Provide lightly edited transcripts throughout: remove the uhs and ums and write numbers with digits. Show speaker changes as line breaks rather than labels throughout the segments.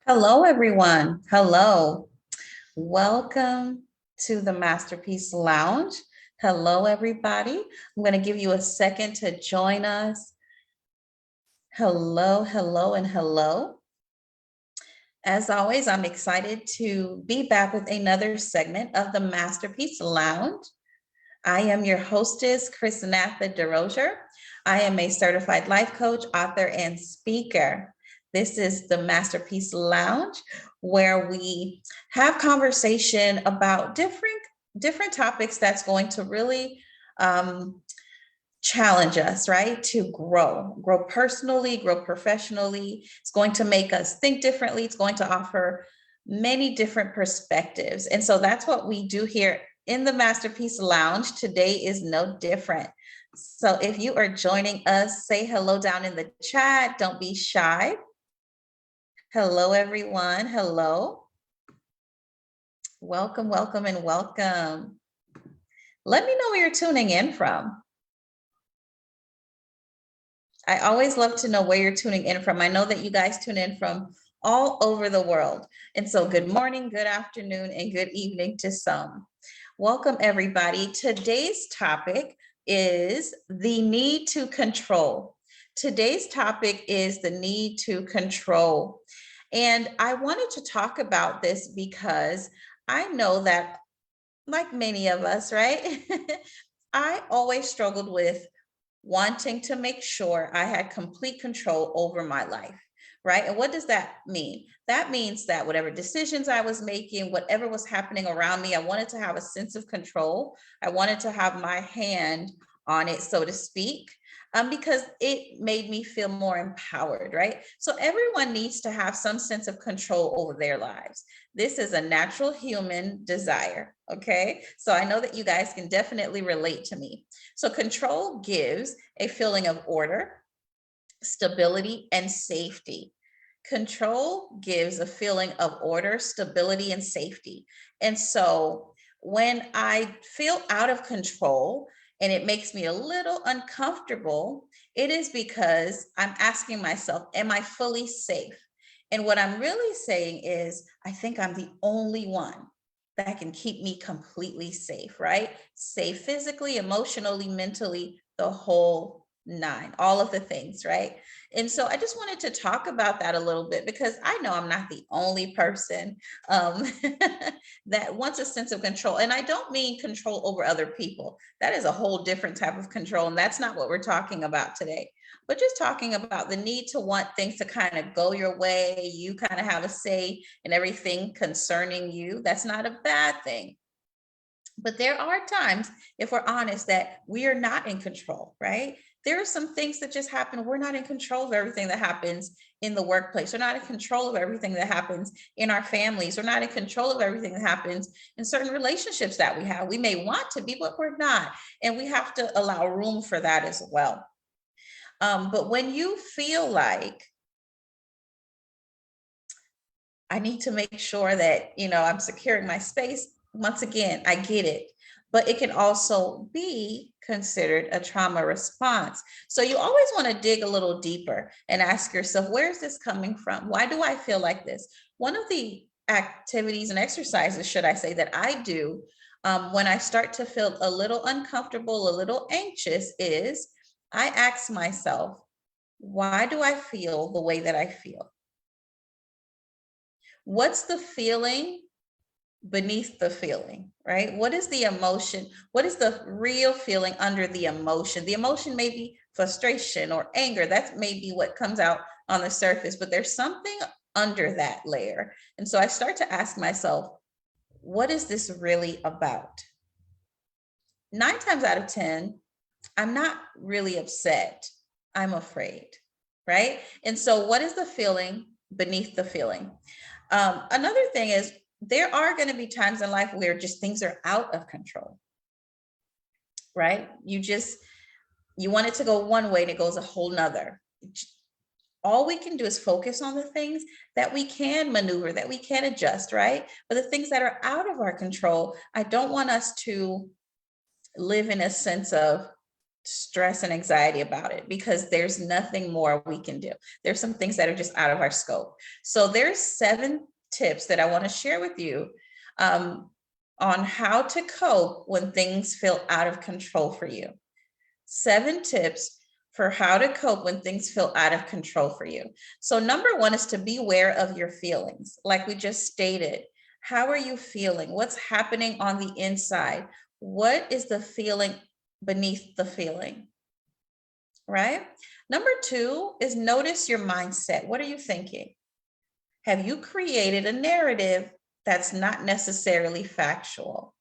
Hello, everyone. Hello. Welcome to the Masterpiece Lounge. Hello, everybody. I'm going to give you a second to join us. Hello, hello, and hello. As always, I'm excited to be back with another segment of the Masterpiece Lounge. I am your hostess, Chrisnatha Derosier. I am a certified life coach, author, and speaker. This is the Masterpiece Lounge, where we have conversation about different topics that's going to really challenge us, right? To grow personally, grow professionally. It's going to make us think differently. It's going to offer many different perspectives. And so that's what we do here in the Masterpiece Lounge. Today is no different. So if you are joining us, say hello down in the chat. Don't be shy. Hello, everyone. Hello. Welcome, welcome, and welcome. Let me know where you're tuning in from. I always love to know where you're tuning in from. I know that you guys tune in from all over the world. And so good morning, good afternoon, and good evening to some. Welcome, everybody. Today's topic is the need to control. Today's topic is the need to control. And I wanted to talk about this because I know that, like many of us, right? I always struggled with wanting to make sure I had complete control over my life, right? And what does that mean? That means that whatever decisions I was making, whatever was happening around me, I wanted to have a sense of control. I wanted to have my hand on it, so to speak, because it made me feel more empowered, right? So everyone needs to have some sense of control over their lives. This is a natural human desire, okay? So I know that you guys can definitely relate to me. So control gives a feeling of order, stability, and safety. Control gives a feeling of order, stability, and safety. And so when I feel out of control and it makes me a little uncomfortable, it is because I'm asking myself, am I fully safe? And what I'm really saying is, I think I'm the only one that can keep me completely safe, right? Safe physically, emotionally, mentally, the whole nine, all of the things, right? And so I just wanted to talk about that a little bit because I know I'm not the only person that wants a sense of control. And I don't mean control over other people. That is a whole different type of control. And that's not what we're talking about today. But just talking about the need to want things to kind of go your way. You kind of have a say in everything concerning you. That's not a bad thing. But there are times, if we're honest, that we are not in control, right? There are some things that just happen. We're not in control of everything that happens in the workplace. We're not in control of everything that happens in our families. We're not in control of everything that happens in certain relationships that we have. We may want to be, but we're not. And we have to allow room for that as well. But when you feel like I need to make sure that, I'm securing my space, once again, I get it. But it can also be considered a trauma response. So you always want to dig a little deeper and ask yourself, where is this coming from? Why do I feel like this? One of the activities and exercises, should I say, that I do when I start to feel a little uncomfortable, a little anxious, is I ask myself, why do I feel the way that I feel? What's the feeling beneath the feeling, right? What is the emotion? What is the real feeling under the emotion? The emotion may be frustration or anger. That may be what comes out on the surface, but there's something under that layer. And so I start to ask myself, what is this really about? 9 times out of 10, I'm not really upset. I'm afraid, right? And so what is the feeling beneath the feeling? Another thing is, there are going to be times in life where just things are out of control, right? You want it to go one way and it goes a whole nother. All we can do is focus on the things that we can maneuver, that we can adjust, right? But the things that are out of our control, I don't want us to live in a sense of stress and anxiety about it, because there's nothing more we can do. There's some things that are just out of our scope. So there's 7 tips that I want to share with you on how to cope when things feel out of control for you. 7 tips for how to cope when things feel out of control for you. So number 1 is to be aware of your feelings. Like we just stated, how are you feeling? What's happening on the inside? What is the feeling beneath the feeling, right? Number 2 is notice your mindset. What are you thinking? Have you created a narrative that's not necessarily factual?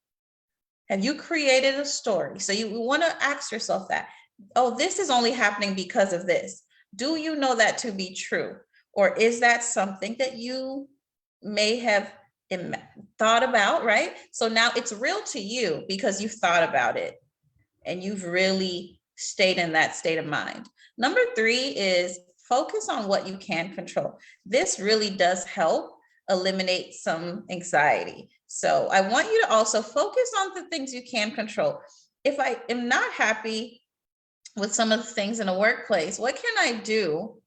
Have you created a story? So you want to ask yourself that, oh, this is only happening because of this. Do you know that to be true? Or is that something that you may have thought about, right? So now it's real to you because you've thought about it and you've really stayed in that state of mind. Number 3 is focus on what you can control. This really does help eliminate some anxiety. So I want you to also focus on the things you can control. If I am not happy with some of the things in a workplace, what can I do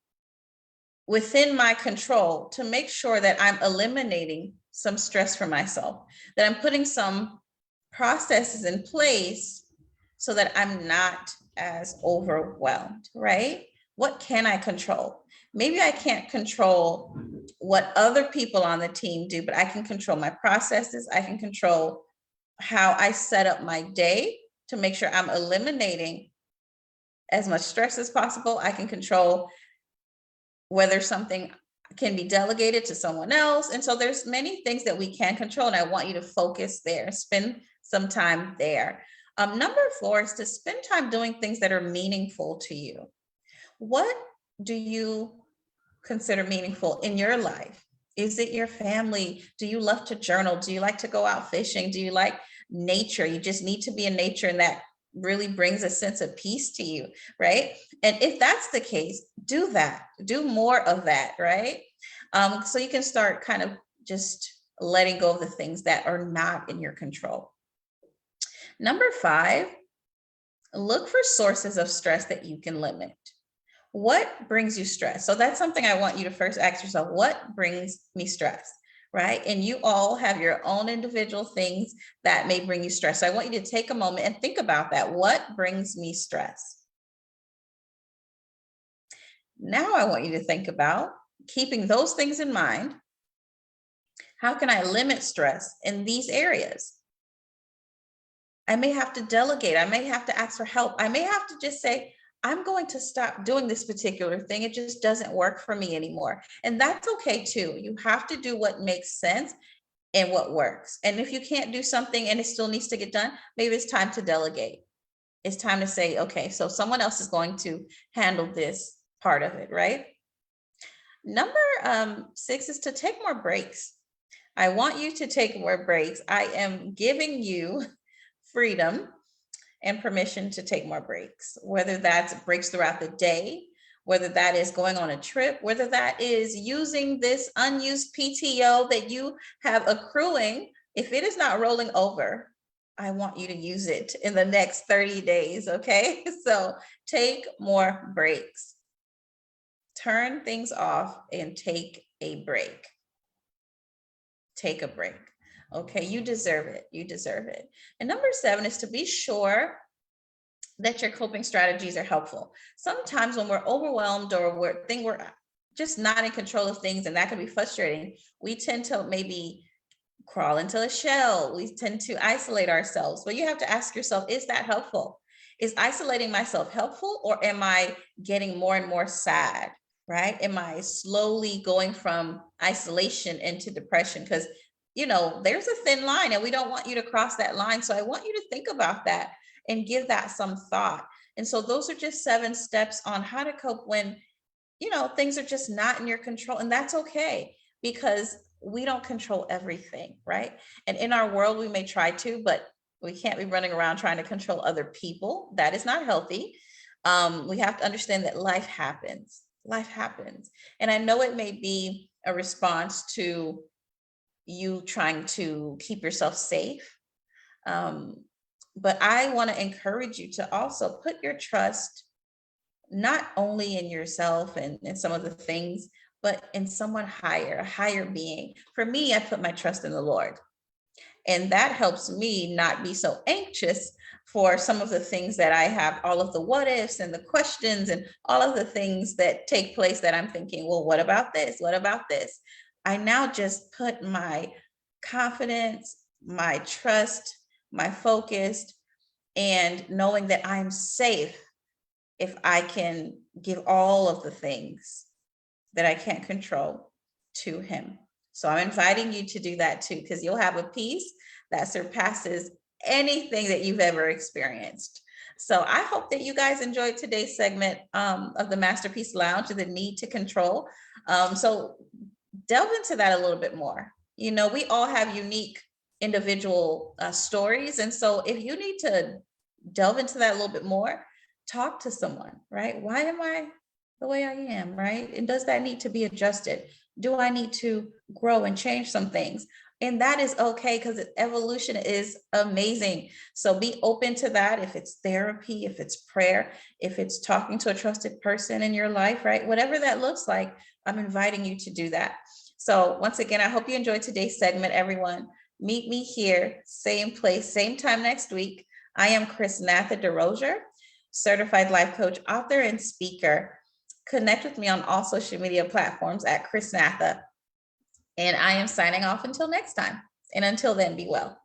within my control to make sure that I'm eliminating some stress for myself, that I'm putting some processes in place so that I'm not as overwhelmed, right? What can I control? Maybe I can't control what other people on the team do, but I can control my processes. I can control how I set up my day to make sure I'm eliminating as much stress as possible. I can control whether something can be delegated to someone else. And so there's many things that we can control. And I want you to focus there, spend some time there. Number 4 is to spend time doing things that are meaningful to you. What do you consider meaningful in your life? Is it your family? Do you love to journal? Do you like to go out fishing? Do you like nature? You just need to be in nature, and that really brings a sense of peace to you, right? And if that's the case, do that. Do more of that, right? So you can start kind of just letting go of the things that are not in your control. Number 5, look for sources of stress that you can limit. What brings you stress? So that's something I want you to first ask yourself, what brings me stress, right? And you all have your own individual things that may bring you stress. So I want you to take a moment and think about that. What brings me stress? Now I want you to think about, keeping those things in mind, how can I limit stress in these areas? I may have to delegate. I may have to ask for help. I may have to just say, I'm going to stop doing this particular thing. It just doesn't work for me anymore. And that's okay too. You have to do what makes sense and what works. And if you can't do something and it still needs to get done, maybe it's time to delegate. It's time to say, okay, so someone else is going to handle this part of it, right? Number 6 is to take more breaks. I want you to take more breaks. I am giving you freedom and permission to take more breaks, whether that's breaks throughout the day, whether that is going on a trip, whether that is using this unused PTO that you have accruing. If it is not rolling over, I want you to use it in the next 30 days, okay? So take more breaks. Turn things off and take a break. Take a break. Okay, you deserve it. You deserve it. And number 7 is to be sure that your coping strategies are helpful. Sometimes when we're overwhelmed or we're just not in control of things, and that can be frustrating, we tend to maybe crawl into a shell. We tend to isolate ourselves. But you have to ask yourself, is that helpful? Is isolating myself helpful, or am I getting more and more sad, right? Am I slowly going from isolation into depression? Because there's a thin line and we don't want you to cross that line. So I want you to think about that and give that some thought. And so those are just 7 steps on how to cope when, things are just not in your control. And that's okay, because we don't control everything, right? And in our world, we may try to, but we can't be running around trying to control other people. That is not healthy. We have to understand that life happens. Life happens. And I know it may be a response to you trying to keep yourself safe. But I want to encourage you to also put your trust not only in yourself and in some of the things, but in someone higher, a higher being. For me, I put my trust in the Lord. And that helps me not be so anxious for some of the things that I have, all of the what ifs and the questions and all of the things that take place that I'm thinking, well, what about this? What about this? I now just put my confidence, my trust, my focus, and knowing that I'm safe if I can give all of the things that I can't control to him. So I'm inviting you to do that too, because you'll have a peace that surpasses anything that you've ever experienced. So I hope that you guys enjoyed today's segment of the Masterpiece Lounge, the need to control. So delve into that a little bit more. You know, we all have unique individual stories. And so if you need to delve into that a little bit more, talk to someone, right? Why am I the way I am, right? And does that need to be adjusted? Do I need to grow and change some things? And that is okay, because evolution is amazing. So be open to that. If it's therapy, if it's prayer, if it's talking to a trusted person in your life, right? Whatever that looks like, I'm inviting you to do that. So once again, I hope you enjoyed today's segment, everyone. Meet me here, same place, same time next week. I am Chrisnatha Derosier, certified life coach, author, and speaker. Connect with me on all social media platforms at Chrisnatha. And I am signing off until next time. And until then, be well.